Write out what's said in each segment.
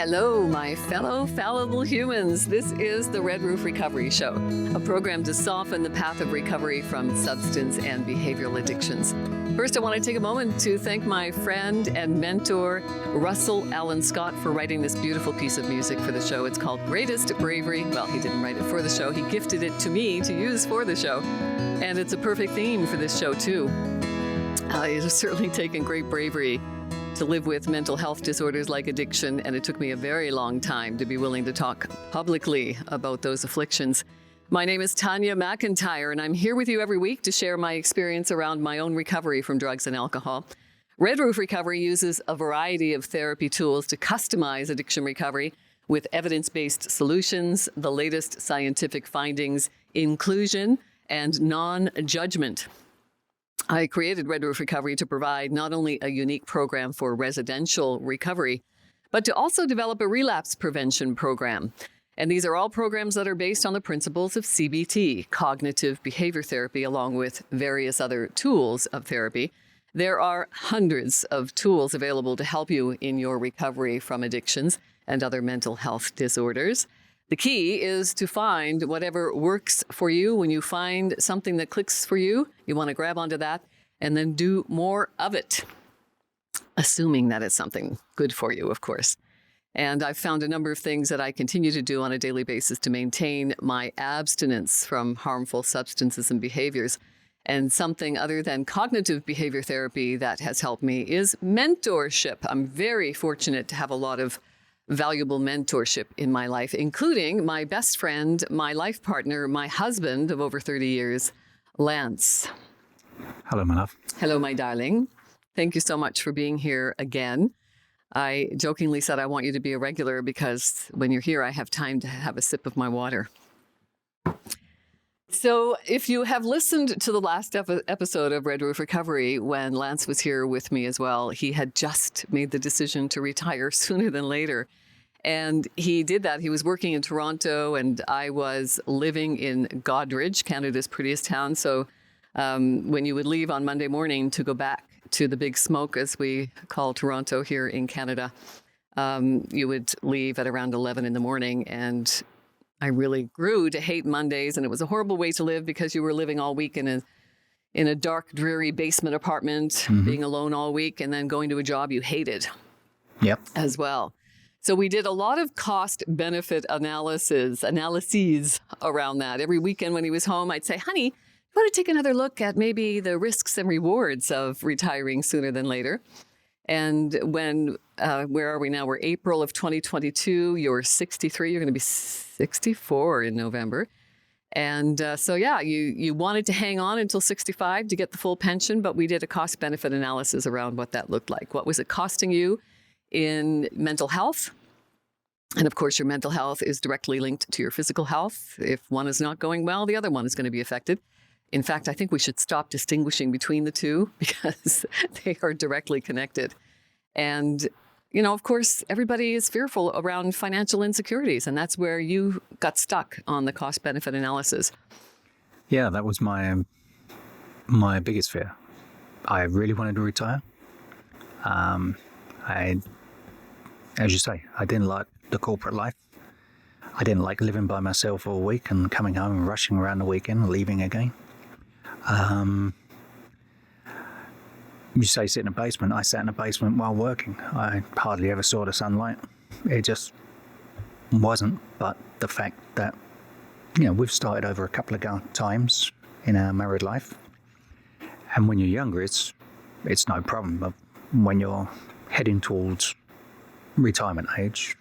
Hello, my fellow fallible humans. This is the Red Roof Recovery Show, a program to soften the path of recovery from substance and behavioral addictions. First, I want to take a moment to thank my friend and mentor, Russell Allen Scott, for writing this beautiful piece of music for the show. It's called Greatest Bravery. Well, he didn't write it for the show. He gifted it to me to use for the show. And it's a perfect theme for this show, too. It has certainly taken great bravery to live with mental health disorders like addiction, and it took me a very long time to be willing to talk publicly about those afflictions. My name is Tanya McIntyre, and I'm here with you every week to share my experience around my own recovery from drugs and alcohol. Red Roof Recovery uses a variety of therapy tools to customize addiction recovery with evidence-based solutions, the latest scientific findings, inclusion, and non-judgment. I created Red Roof Recovery to provide not only a unique program for residential recovery, but to also develop a relapse prevention program. And these are all programs that are based on the principles of CBT, cognitive behavior therapy, along with various other tools of therapy. There are hundreds of tools available to help you in your recovery from addictions and other mental health disorders. The key is to find whatever works for you. When you find something that clicks for you, you want to grab onto that and then do more of it, assuming that it's something good for you, of course. And I've found a number of things that I continue to do on a daily basis to maintain my abstinence from harmful substances and behaviors. And something other than cognitive behavior therapy that has helped me is mentorship. I'm very fortunate to have a lot of valuable mentorship in my life, including my best friend, my life partner, my husband of over 30 years, Lance. Hello, my love. Hello, my darling. Thank you so much for being here again. I jokingly said I want you to be a regular because when you're here, I have time to have a sip of my water. So if you have listened to the last episode of Red Roof Recovery, when Lance was here with me as well, he had just made the decision to retire sooner than later. And he did that. He was working in Toronto, and I was living in Godridge, Canada's prettiest town. So when you would leave on Monday morning to go back to the Big Smoke, as we call Toronto here in Canada, you would leave at around 11 in the morning. And I really grew to hate Mondays, and it was a horrible way to live because you were living all week in a dark, dreary basement apartment, being alone all week, and then going to a job you hated as well. So we did a lot of cost-benefit analyses around that. Every weekend when he was home, I'd say, honey, you want to take another look at maybe the risks and rewards of retiring sooner than later. And when, where are we now? We're April of 2022. You're 63. You're going to be 64 in November. And so, yeah, you wanted to hang on until 65 to get the full pension, but we did a cost-benefit analysis around what that looked like. What was it costing you in mental health? And of course, your mental health is directly linked to your physical health. If one is not going well, the other one is going to be affected. In fact, I think we should stop distinguishing between the two because they are directly connected. And, you know, of course, everybody is fearful around financial insecurities, and that's where you got stuck on the cost-benefit analysis. Yeah, that was my biggest fear. I really wanted to retire. As you say, I didn't like the corporate life. I didn't like living by myself all week and coming home and rushing around the weekend and leaving again. You say sit in a basement. I sat in a basement while working. I hardly ever saw the sunlight. It just wasn't. But the fact that, you know, we've started over a couple of times in our married life. And when you're younger, it's no problem. But when you're heading towards retirement age,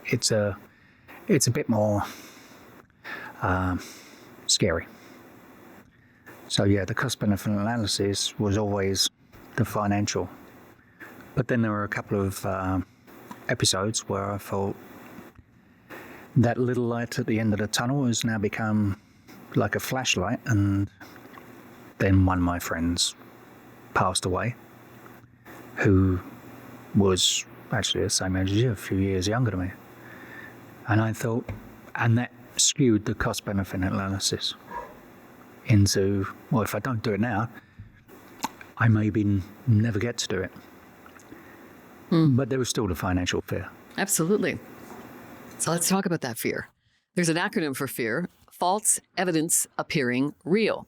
it's a bit more scary. So yeah, the cost-benefit analysis was always the financial. But then there were a couple of episodes where I thought that little light at the end of the tunnel has now become like a flashlight, and then one of my friends passed away, who was actually the same age as you, a few years younger than me. And I thought, and that skewed the cost-benefit analysis into, well, if I don't do it now, I maybe never get to do it. But there was still the financial fear. Absolutely. So let's talk about that fear. There's an acronym for fear: false evidence appearing real.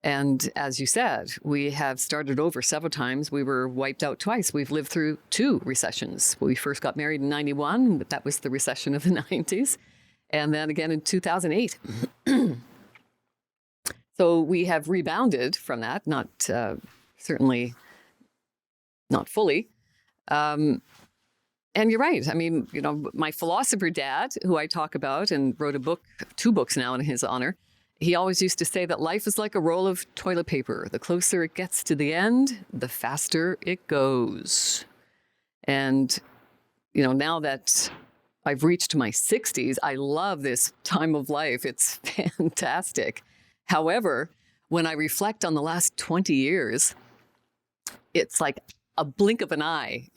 And as you said, we have started over several times. We were wiped out twice. We've lived through 2 recessions. We first got married in 91, but that was the recession of the 90s. And then again in 2008. So we have rebounded from that, not certainly not fully. And you're right. I mean, you know, my philosopher dad, who I talk about and wrote a book, 2 books now in his honor, he always used to say that life is like a roll of toilet paper. The closer it gets to the end, the faster it goes. And, you know, now that I've reached my 60s, I love this time of life. It's fantastic. However, when I reflect on the last 20 years, it's like a blink of an eye.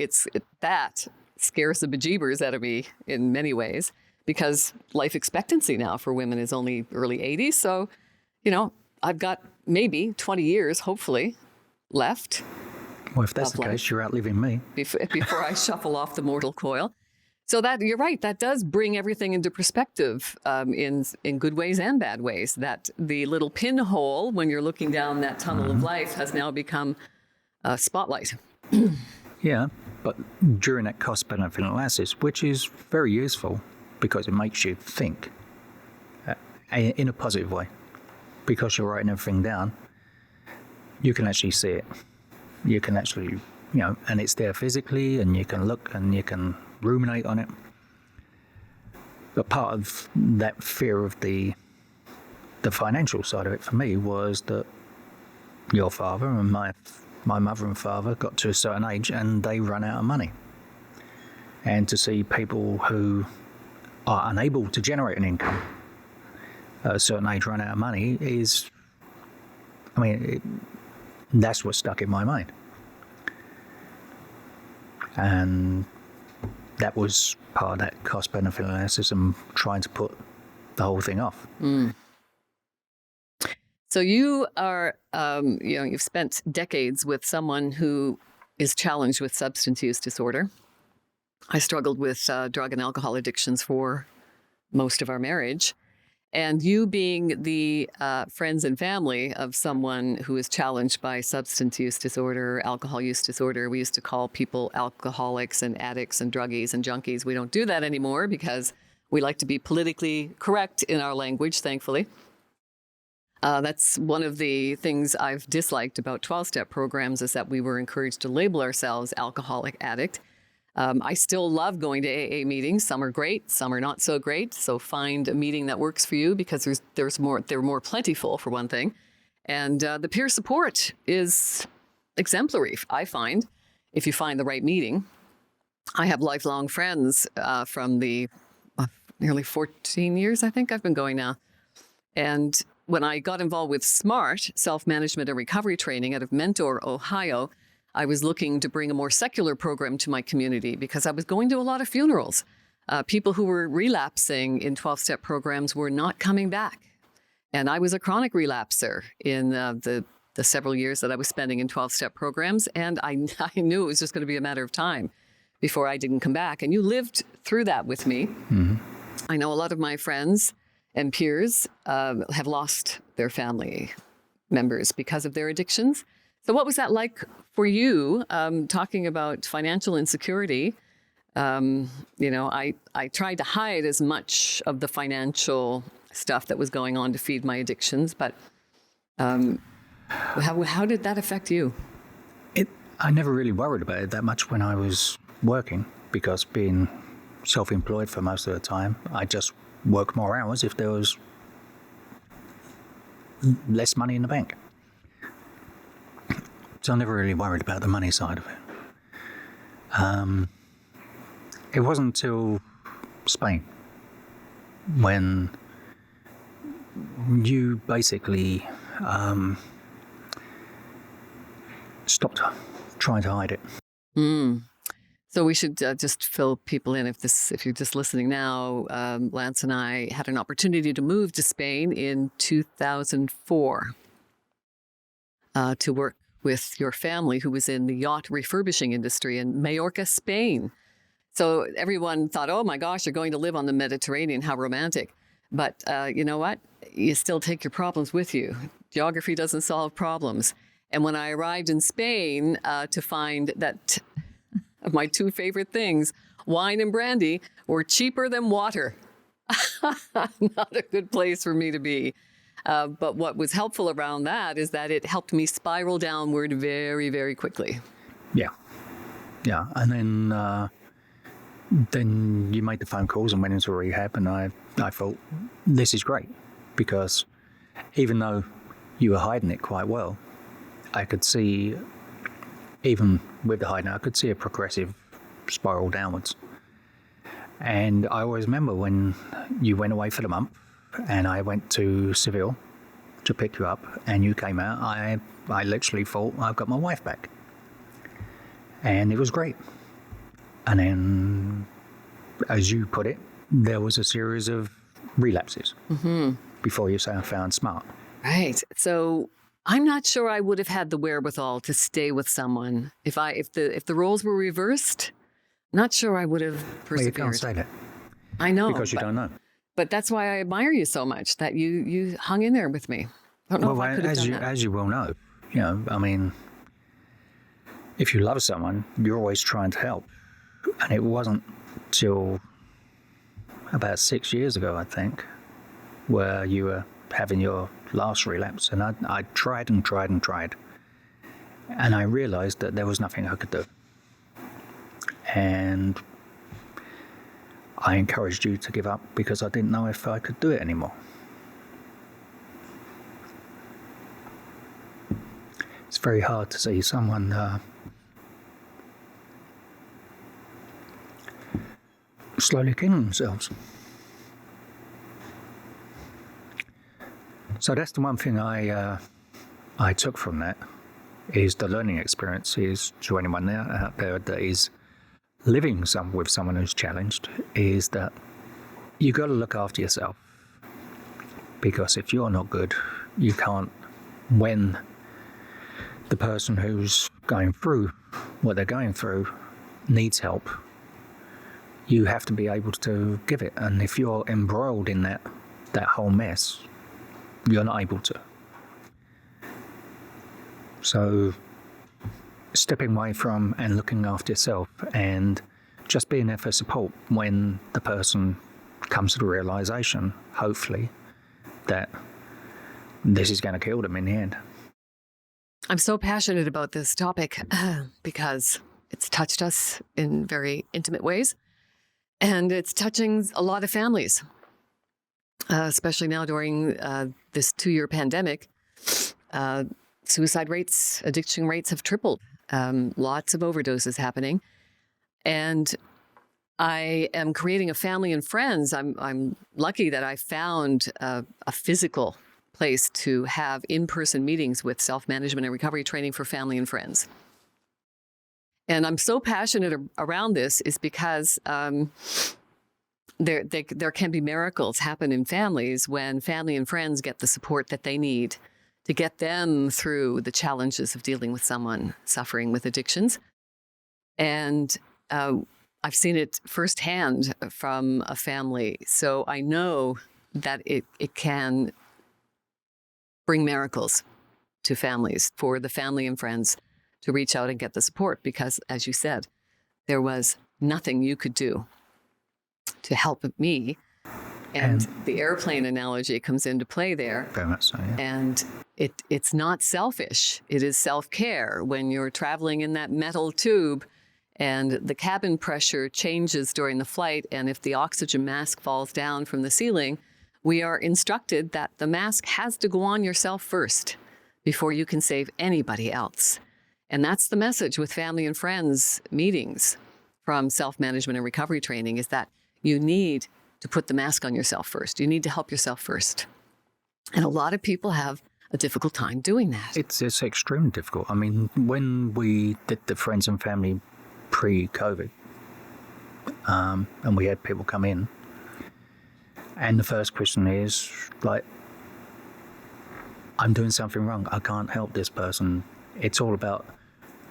That scares the bejeebers out of me in many ways, because life expectancy now for women is only early 80s. So, you know, I've got maybe 20 years, hopefully, left. Well, if that's the case, you're outliving me. Before I shuffle off the mortal coil. So that, you're right, that does bring everything into perspective in good ways and bad ways. That the little pinhole, when you're looking down that tunnel of life, has now become a spotlight. Yeah, but during that cost-benefit analysis, which is very useful because it makes you think in a positive way, because you're writing everything down, you can actually see it. You can actually, you know, and it's there physically, and you can look and you can ruminate on it. But part of that fear of the financial side of it for me was that your father and my mother and father got to a certain age and they run out of money. And to see people who are unable to generate an income at a certain age run out of money is, I mean, that's what stuck in my mind. And that was part of that cost-benefit analysis and trying to put the whole thing off. Mm. So you are, you know, you've spent decades with someone who is challenged with substance use disorder. I struggled with drug and alcohol addictions for most of our marriage. And you being the friends and family of someone who is challenged by substance use disorder, alcohol use disorder. We used to call people alcoholics and addicts and druggies and junkies. We don't do that anymore because we like to be politically correct in our language, thankfully. That's one of the things I've disliked about 12-step programs, is that we were encouraged to label ourselves alcoholic addict. I still love going to AA meetings. Some are great, some are not so great. So find a meeting that works for you, because they're more plentiful, for one thing. And the peer support is exemplary, I find, if you find the right meeting. I have lifelong friends from the nearly 14 years, I think I've been going now. And when I got involved with SMART, Self-Management and Recovery Training out of Mentor, Ohio, I was looking to bring a more secular program to my community, because I was going to a lot of funerals. People who were relapsing in 12-step programs were not coming back. And I was a chronic relapser in the several years that I was spending in 12-step programs. And I knew it was just going to be a matter of time before I didn't come back. And you lived through that with me. Mm-hmm. I know a lot of my friends and peers have lost their family members because of their addictions. So what was that like for you, talking about financial insecurity? You know, I tried to hide as much of the financial stuff that was going on to feed my addictions, but how did that affect you? I never really worried about it that much when I was working, because being self-employed for most of the time, I just worked more hours if there was less money in the bank. So I never really worried about the money side of it. It wasn't until Spain when you basically stopped trying to hide it. Mm. So we should just fill people in. If you're just listening now, Lance and I had an opportunity to move to Spain in 2004 to work with your family, who was in the yacht refurbishing industry in Majorca, Spain. So everyone thought, oh my gosh, you're going to live on the Mediterranean. How romantic. But you know what? You still take your problems with you. Geography doesn't solve problems. And when I arrived in Spain to find that my two favorite things, wine and brandy, were cheaper than water. Not a good place for me to be. But what was helpful around that is that it helped me spiral downward very, very quickly. Yeah. Yeah. And then you made the phone calls and went into rehab, and I thought, this is great, because even though you were hiding it quite well, I could see, even with the hiding, I could see a progressive spiral downwards. And I always remember when you went away for the month and I went to Seville to pick you up and you came out, I literally thought, I've got my wife back. And it was great. And then, as you put it, there was a series of relapses before you found smart. Right. So I'm not sure I would have had the wherewithal to stay with someone if the roles were reversed. Not sure I would have persevered. Well, you can't say that. I know. Because you don't know. But that's why I admire you so much, that you hung in there with me. I don't know if I could have done that. As you well know, I mean, if you love someone, you're always trying to help. And it wasn't till about 6 years ago, I think, where you were having your last relapse. And I tried and tried and tried. And I realized that there was nothing I could do. And I encouraged you to give up because I didn't know if I could do it anymore. It's very hard to see someone slowly killing themselves. So that's the one thing I took from that, is the learning experience. Is to anyone out there that is living with someone who's challenged, is that you got to look after yourself, because if you're not good, you can't, when the person who's going through what they're going through needs help, you have to be able to give it. And if you're embroiled in that whole mess, you're not able to. So stepping away from and looking after yourself and just being there for support when the person comes to the realization, hopefully, that this is going to kill them in the end. I'm so passionate about this topic because it's touched us in very intimate ways, and it's touching a lot of families, especially now during this 2-year pandemic. Suicide rates, addiction rates have tripled. Lots of overdoses happening. And I am creating a family and friends. I'm lucky that I found a physical place to have in-person meetings with self-management and recovery training for family and friends. And I'm so passionate around this is because there can be miracles happen in families when family and friends get the support that they need to get them through the challenges of dealing with someone suffering with addictions. And I've seen it firsthand from a family. So I know that it can bring miracles to families, for the family and friends to reach out and get the support, because, as you said, there was nothing you could do to help me. And the airplane analogy comes into play there. Very much so, yeah. And it's not selfish. It is self-care. When you're traveling in that metal tube and the cabin pressure changes during the flight, and if the oxygen mask falls down from the ceiling, we are instructed that the mask has to go on yourself first before you can save anybody else. And that's the message with family and friends meetings from self-management and recovery training, is that you need to put the mask on yourself first. You need to help yourself first. And a lot of people have a difficult time doing that. It's extremely difficult. I mean, when we did the friends and family pre-COVID, and we had people come in, and the first question is like, I'm doing something wrong. I can't help this person. It's all about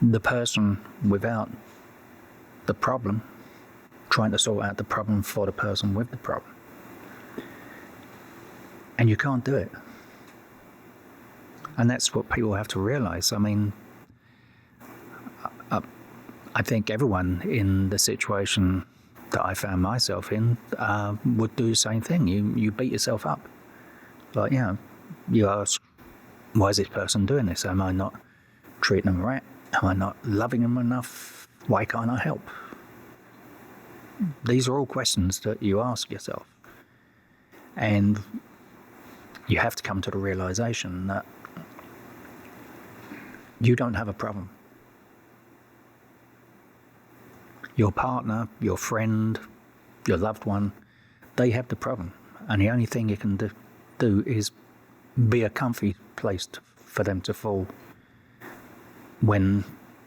the person without the problem trying to sort out the problem for the person with the problem. And you can't do it. And that's what people have to realize. I mean, I think everyone in the situation that I found myself in would do the same thing. You beat yourself up. Like, you ask, why is this person doing this? Am I not treating them right? Am I not loving them enough? Why can't I help? These are all questions that you ask yourself. And you have to come to the realization that you don't have a problem. Your partner, your friend, your loved one, they have the problem. And the only thing you can do is be a comfy place for them to fall when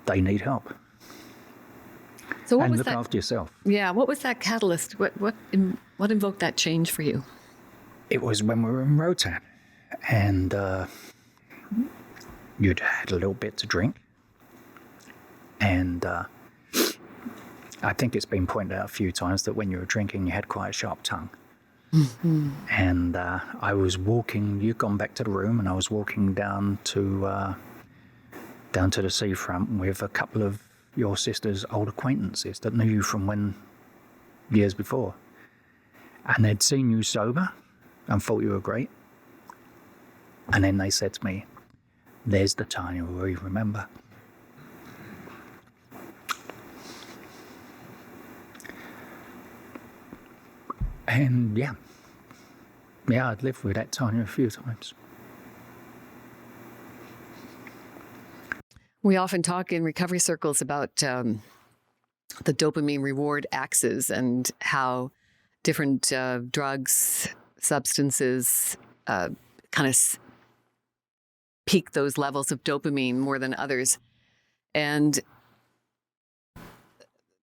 they need help. So what and was look that, after yourself. Yeah, what was that catalyst? What invoked that change for you? It was when we were in Rotan, and you'd had a little bit to drink, and I think it's been pointed out a few times that when you were drinking, you had quite a sharp tongue. Mm-hmm. And I was walking. You'd gone back to the room, and I was walking down to the seafront with a couple of your sister's old acquaintances that knew you from years before, and they'd seen you sober and thought you were great. And then they said to me, "There's the Tanya we remember." And yeah, I'd lived with that Tanya a few times. We often talk in recovery circles about the dopamine reward axis and how different drugs, substances kind of peak those levels of dopamine more than others. And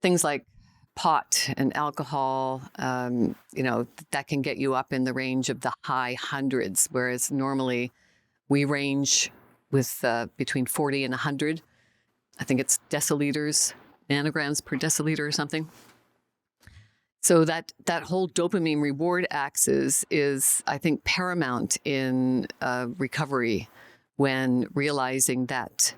things like pot and alcohol, that can get you up in the range of the high hundreds, whereas normally we range with between 40 and 100. I think it's deciliters, nanograms per deciliter or something. So that whole dopamine reward axis is, I think, paramount in recovery, when realizing that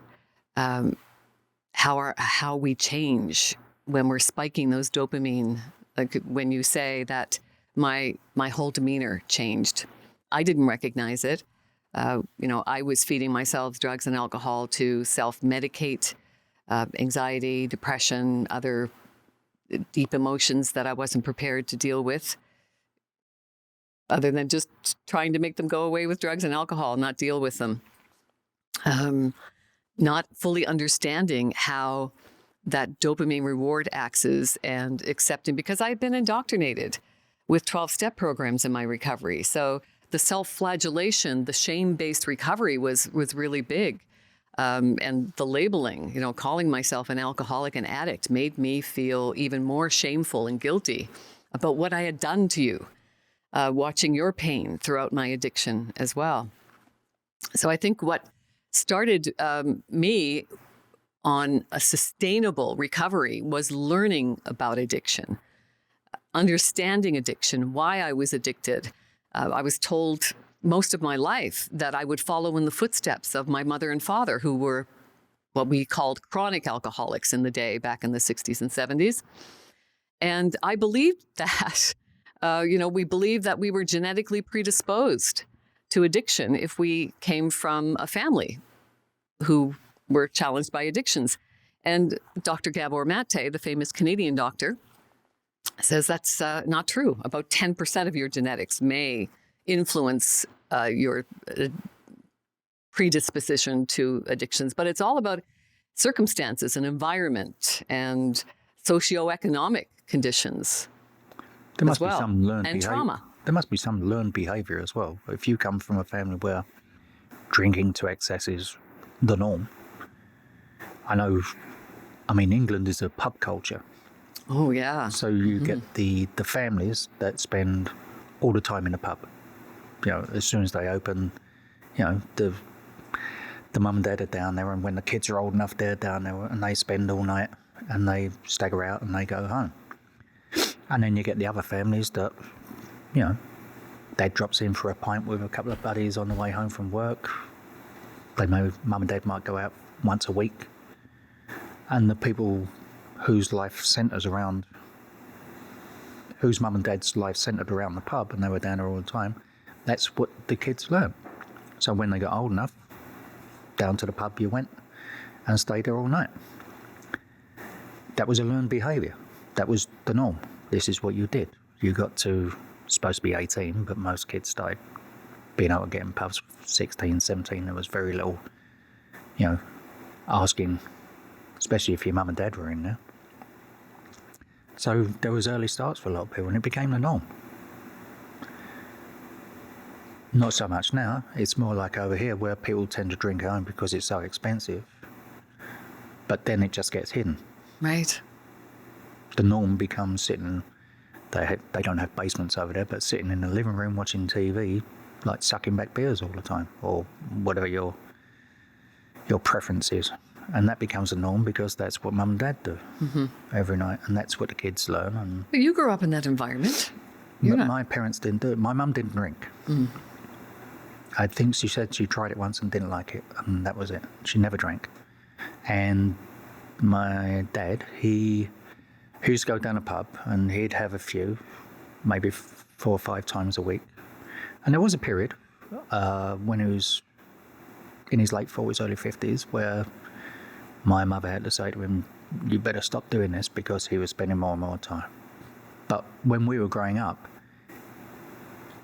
how we change when we're spiking those dopamine. Like when you say that my whole demeanor changed, I didn't recognize it. I was feeding myself drugs and alcohol to self-medicate anxiety, depression, other deep emotions that I wasn't prepared to deal with, other than just trying to make them go away with drugs and alcohol, not deal with them. Not fully understanding how that dopamine reward axis and accepting, because I had been indoctrinated with 12-step programs in my recovery. So the self-flagellation, the shame-based recovery was really big. And the labeling, calling myself an alcoholic and addict made me feel even more shameful and guilty about what I had done to you, watching your pain throughout my addiction as well. So I think what started me on a sustainable recovery was learning about addiction, understanding addiction, why I was addicted. I was told most of my life that I would follow in the footsteps of my mother and father, who were what we called chronic alcoholics in the day, back in the 60s and 70s. And I believed that. We believed that we were genetically predisposed to addiction if we came from a family who were challenged by addictions. And Dr. Gabor Mate, the famous Canadian doctor, says that's not true. About 10% of your genetics may influence your predisposition to addictions, but it's all about circumstances and environment and socioeconomic conditions. There must be some learned and behavior. Trauma. There must be some learned behavior as well. If you come from a family where drinking to excess is the norm, England is a pub culture. Oh, yeah. So you get the families that spend all the time in a pub. As soon as they open, the mum and dad are down there, and when the kids are old enough, they're down there, and they spend all night, and they stagger out, and they go home. And then you get the other families that, you know, dad drops in for a pint with a couple of buddies on the way home from work. Mum and dad might go out once a week. And the people whose life centres around, whose mum and dad's life centred around the pub and they were down there all the time, that's what the kids learn. So when they got old enough, down to the pub you went and stayed there all night. That was a learned behaviour. That was the norm. This is what you did. You got to, supposed to be 18, but most kids started being able to get in pubs 16, 17. There was very little, you know, asking, especially if your mum and dad were in there. So there was early starts for a lot of people and it became the norm. Not so much now. It's more like over here where people tend to drink at home because it's so expensive. But then it just gets hidden. Right. The norm becomes sitting, they don't have basements over there, but sitting in the living room watching TV, like sucking back beers all the time, or whatever your preference is. And that becomes the norm because that's what mum and dad do every night, and that's what the kids learn. And But you grew up in that environment. my parents didn't do it. My mum didn't drink. I think she said she tried it once and didn't like it, and that was it. She never drank. And my dad, he used to go down a pub and he'd have a few, maybe 4 or 5 times a week. And there was a period when he was in his late 40s, early 50s, where my mother had to say to him, you better stop doing this, because he was spending more and more time. But when we were growing up,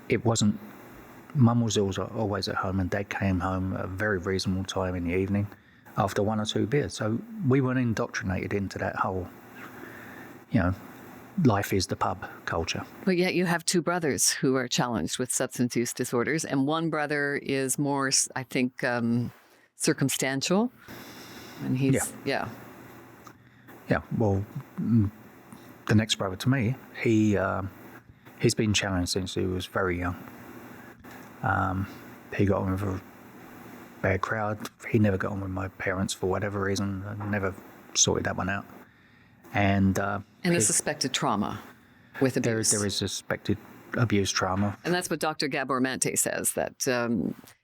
it wasn't, mum was always at home and dad came home at a very reasonable time in the evening after 1 or 2 beers. So we weren't indoctrinated into that whole, you know, life is the pub culture. But yet you have 2 brothers who are challenged with substance use disorders, and one brother is more, I think, circumstantial. And he's, yeah. Well, the next brother to me, he's been challenged since he was very young. He got on with a bad crowd. He never got on with my parents for whatever reason. I never sorted that one out. And a suspected trauma with abuse. There is suspected abuse trauma. And that's what Dr. Gabor Mate says, that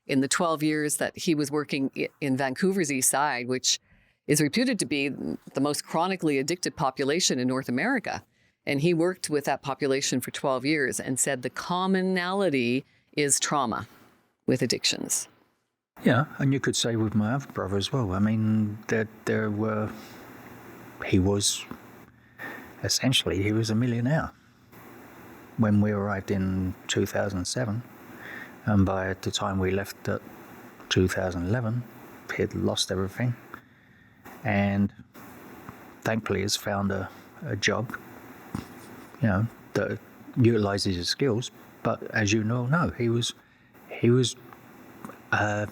in the 12 years that he was working in Vancouver's East Side, which is reputed to be the most chronically addicted population in North America, and he worked with that population for 12 years and said the commonality is trauma with addictions. Yeah, and you could say with my other brother as well. I mean, he was a millionaire when we arrived in 2007. And by the time we left at 2011, he'd lost everything. And thankfully has found a job, you know, that utilises his skills. But as you know, he was an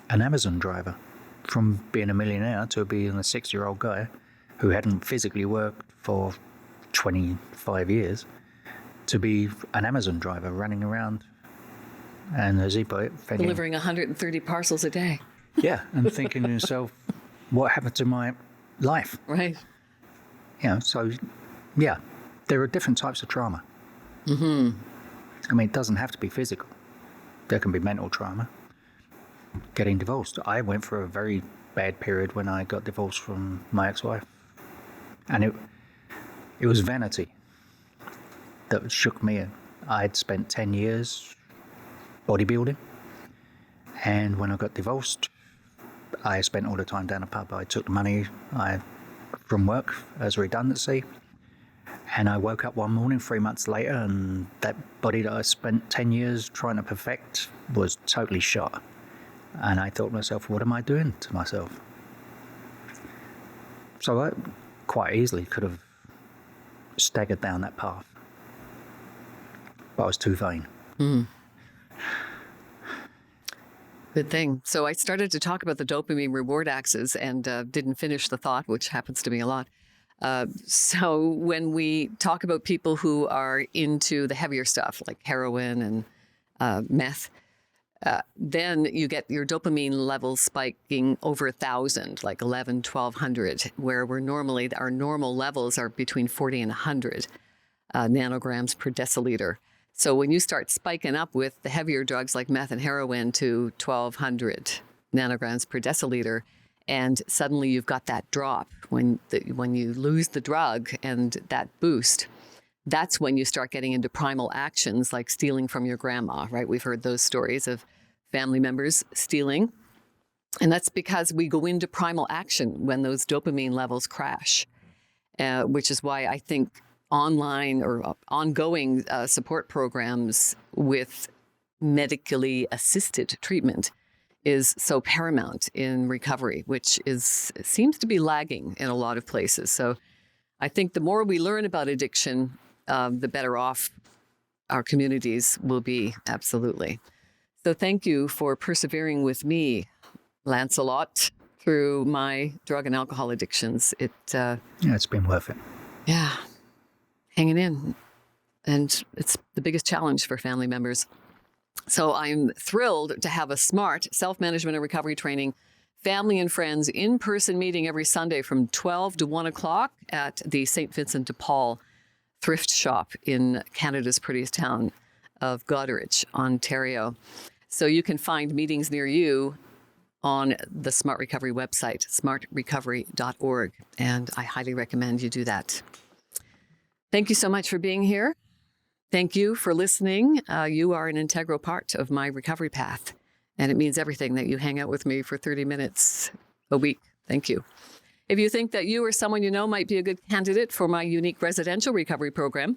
Amazon driver. From being a millionaire to being a 6-year-old guy who hadn't physically worked for 25 years to be an Amazon driver running around, and as he put it, delivering 130 parcels a day. Yeah, and thinking to himself, what happened to my life? Right. You know, so, yeah, there are different types of trauma. I mean, it doesn't have to be physical. There can be mental trauma. Getting divorced. I went through a very bad period when I got divorced from my ex-wife. And it was vanity that shook me in. I had spent 10 years bodybuilding. And when I got divorced, I spent all the time down a pub. I took the money from work as redundancy. And I woke up one morning 3 months later, and that body that I spent 10 years trying to perfect was totally shot. And I thought to myself, what am I doing to myself? So I quite easily could have staggered down that path. But I was too vain. Good thing. So I started to talk about the dopamine reward axis and didn't finish the thought, which happens to me a lot. So when we talk about people who are into the heavier stuff like heroin and meth, then you get your dopamine levels spiking over 1,000, like 1,100, 1,200, where our normal levels are between 40 and 100. nanograms per deciliter. So when you start spiking up with the heavier drugs like meth and heroin to 1,200 nanograms per deciliter, and suddenly you've got that drop when you lose the drug and that boost, that's when you start getting into primal actions like stealing from your grandma, right? We've heard those stories of family members stealing. And that's because we go into primal action when those dopamine levels crash, which is why I think online or ongoing support programs with medically assisted treatment is so paramount in recovery, which seems to be lagging in a lot of places. So I think the more we learn about addiction, the better off our communities will be, absolutely. So thank you for persevering with me, Lancelot, through my drug and alcohol addictions. It's been worth it. Yeah, hanging in. And it's the biggest challenge for family members. So I'm thrilled to have a SMART, self-management and recovery training, family and friends in-person meeting every Sunday from 12 to 1 o'clock at the St. Vincent de Paul thrift shop in Canada's prettiest town of Goderich, Ontario. So you can find meetings near you on the Smart Recovery website, smartrecovery.org. And I highly recommend you do that. Thank you so much for being here. Thank you for listening. You are an integral part of my recovery path. And it means everything that you hang out with me for 30 minutes a week. Thank you. If you think that you or someone you know might be a good candidate for my unique residential recovery program,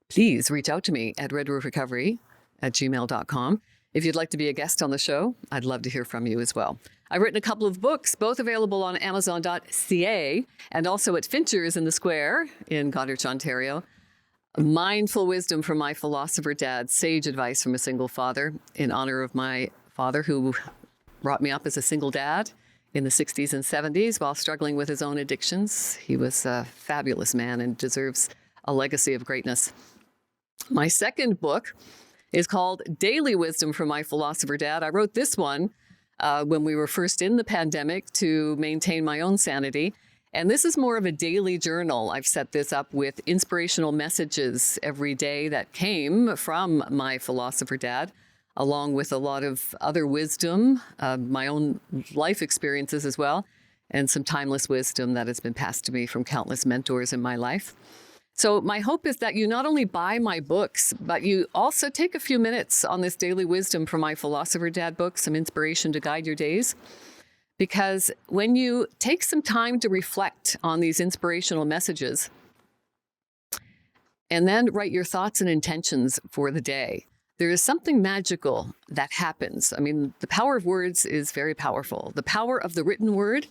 please reach out to me at redroofrecovery@gmail.com. If you'd like to be a guest on the show, I'd love to hear from you as well. I've written a couple of books, both available on Amazon.ca and also at Fincher's in the Square in Goderich, Ontario. Mindful wisdom from my philosopher dad, sage advice from a single father, in honor of my father who brought me up as a single dad in the 60s and 70s while struggling with his own addictions. He was a fabulous man and deserves a legacy of greatness. My second book is called Daily Wisdom from My Philosopher Dad. I wrote this one when we were first in the pandemic to maintain my own sanity. And this is more of a daily journal. I've set this up with inspirational messages every day that came from my philosopher dad, along with a lot of other wisdom, my own life experiences as well, and some timeless wisdom that has been passed to me from countless mentors in my life. So my hope is that you not only buy my books, but you also take a few minutes on this daily wisdom from my philosopher dad book, some inspiration to guide your days. Because when you take some time to reflect on these inspirational messages and then write your thoughts and intentions for the day, there is something magical that happens. I mean, the power of words is very powerful. The power of the written word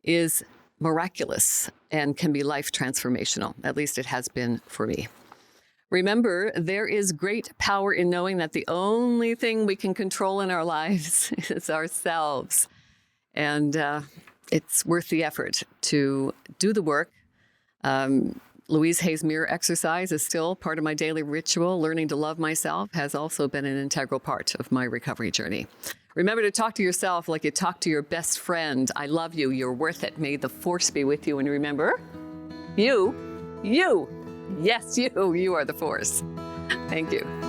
is miraculous and can be life transformational. At least it has been for me. Remember, there is great power in knowing that the only thing we can control in our lives is ourselves. And it's worth the effort to do the work. Louise Hay's mirror exercise is still part of my daily ritual. Learning to love myself has also been an integral part of my recovery journey. Remember to talk to yourself like you talk to your best friend. I love you. You're worth it. May the force be with you. And remember, you, yes, you are the force. Thank you.